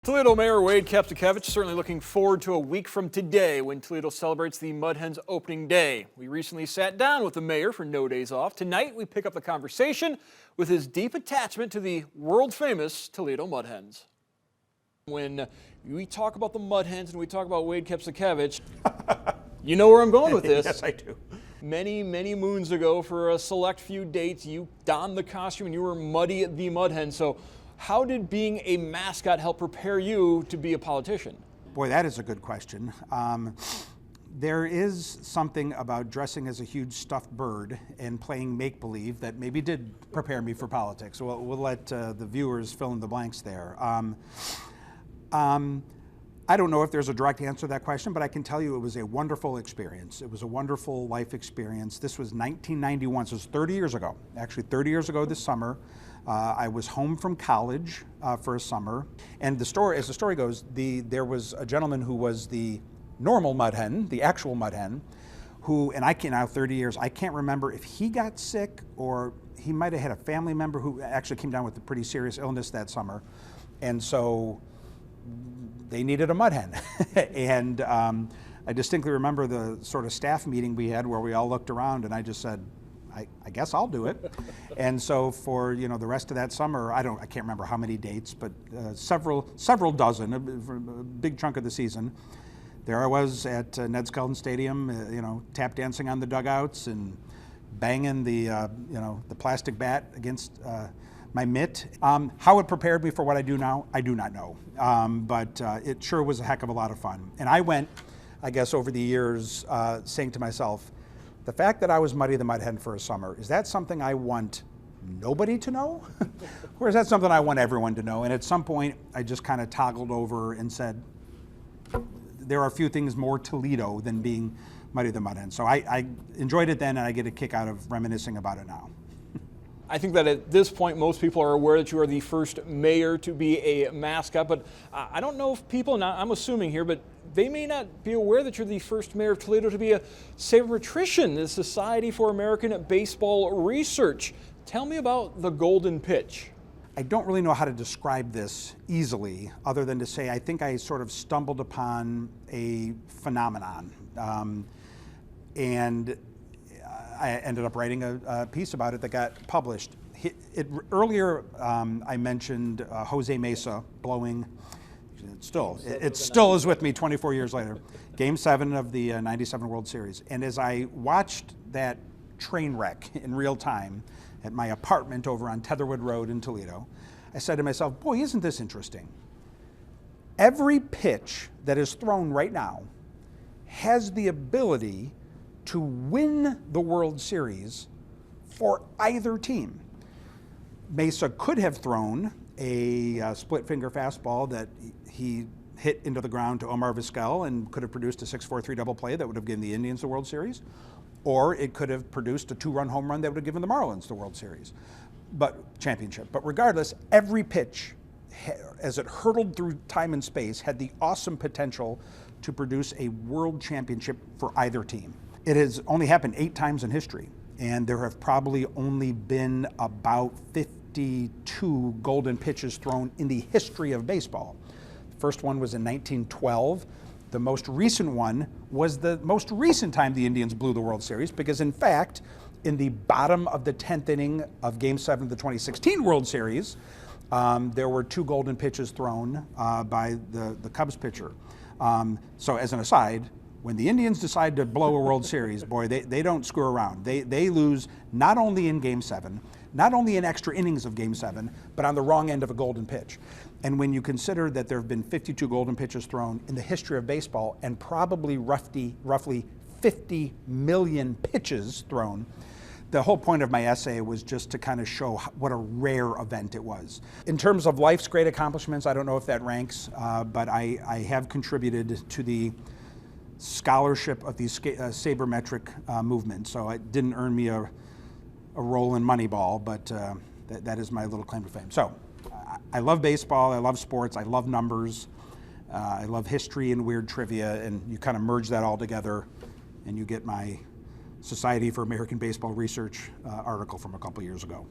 Toledo Mayor Wade Kapszukiewicz certainly looking forward to a week from today when Toledo celebrates the Mud Hens opening day. We recently sat down with the mayor for no days off. Tonight we pick up the conversation with his deep attachment to the world-famous Toledo Mud Hens. When we talk about the Mud Hens and we talk about Wade Kapszukiewicz, you know where I'm going with this. Yes, I do. Many moons ago, for a select few dates, you donned the costume and you were Muddy the Mud Hen. So how did being a mascot help prepare you to be a politician? Boy, that is a good question. There is something about dressing as a huge stuffed bird and playing make-believe that maybe did prepare me for politics. We'll let the viewers fill in the blanks there. I don't know if there's a direct answer to that question, but I can tell you it was a wonderful experience. It was a wonderful life experience. This was 1991, so it was 30 years ago. Actually, 30 years ago this summer. I was home from college for a summer, and as the story goes, there was a gentleman who was the normal mud hen, the actual mud hen, who, and I can't, now 30 years, I can't remember if he got sick or he might have had a family member who actually came down with a pretty serious illness that summer, and so they needed a mud hen. And I distinctly remember the sort of staff meeting we had where we all looked around and I just said, I guess I'll do it. And so for the rest of that summer, I can't remember how many dates, but several dozen, a big chunk of the season. There I was at Ned Skelton Stadium, tap dancing on the dugouts and banging the plastic bat against my mitt. How it prepared me for what I do now, I do not know. But it sure was a heck of a lot of fun. And I went, I guess, over the years saying to myself, the fact that I was Muddy the Mud Hen for a summer, is that something I want nobody to know? Or is that something I want everyone to know? And at some point, I just kind of toggled over and said, there are a few things more Toledo than being Muddy the Mud Hen. So I enjoyed it then, and I get a kick out of reminiscing about it now. I think that at this point, most people are aware that you are the first mayor to be a mascot, but I don't know if people, and I'm assuming here, but they may not be aware that you're the first mayor of Toledo to be a sabermetrician, the Society for American Baseball Research. Tell me about the golden pitch. I don't really know how to describe this easily, other than to say I think I sort of stumbled upon a phenomenon. And I ended up writing a piece about it that got published. Earlier, I mentioned Jose Mesa blowing. It still is with me 24 years later. Game 7 of the '97 World Series. And as I watched that train wreck in real time at my apartment over on Tetherwood Road in Toledo, I said to myself, boy, isn't this interesting? Every pitch that is thrown right now has the ability to win the World Series for either team. Mesa could have thrown a split finger fastball that he hit into the ground to Omar Vizquel and could have produced a 6-4-3 double play that would have given the Indians the World Series, or it could have produced a 2-run home run that would have given the Marlins the World Series, championship. But regardless, every pitch, as it hurtled through time and space, had the awesome potential to produce a world championship for either team. It has only happened 8 times in history, and there have probably only been about 52 golden pitches thrown in the history of baseball. The first one was in 1912. The most recent one was the most recent time the Indians blew the World Series, because in fact, in the bottom of the 10th inning of Game 7 of the 2016 World Series, there were 2 golden pitches thrown by the Cubs pitcher. So as an aside, when the Indians decide to blow a World Series, boy, they don't screw around. They lose not only in Game 7, not only in extra innings of Game 7, but on the wrong end of a golden pitch. And when you consider that there have been 52 golden pitches thrown in the history of baseball and probably roughly 50 million pitches thrown, the whole point of my essay was just to kind of show what a rare event it was. In terms of life's great accomplishments, I don't know if that ranks, but I have contributed to the scholarship of the sabermetric movement. So it didn't earn me a role in Moneyball, but that is my little claim to fame. So I love baseball, I love sports, I love numbers, I love history and weird trivia, and you kind of merge that all together and you get my Society for American Baseball Research article from a couple years ago.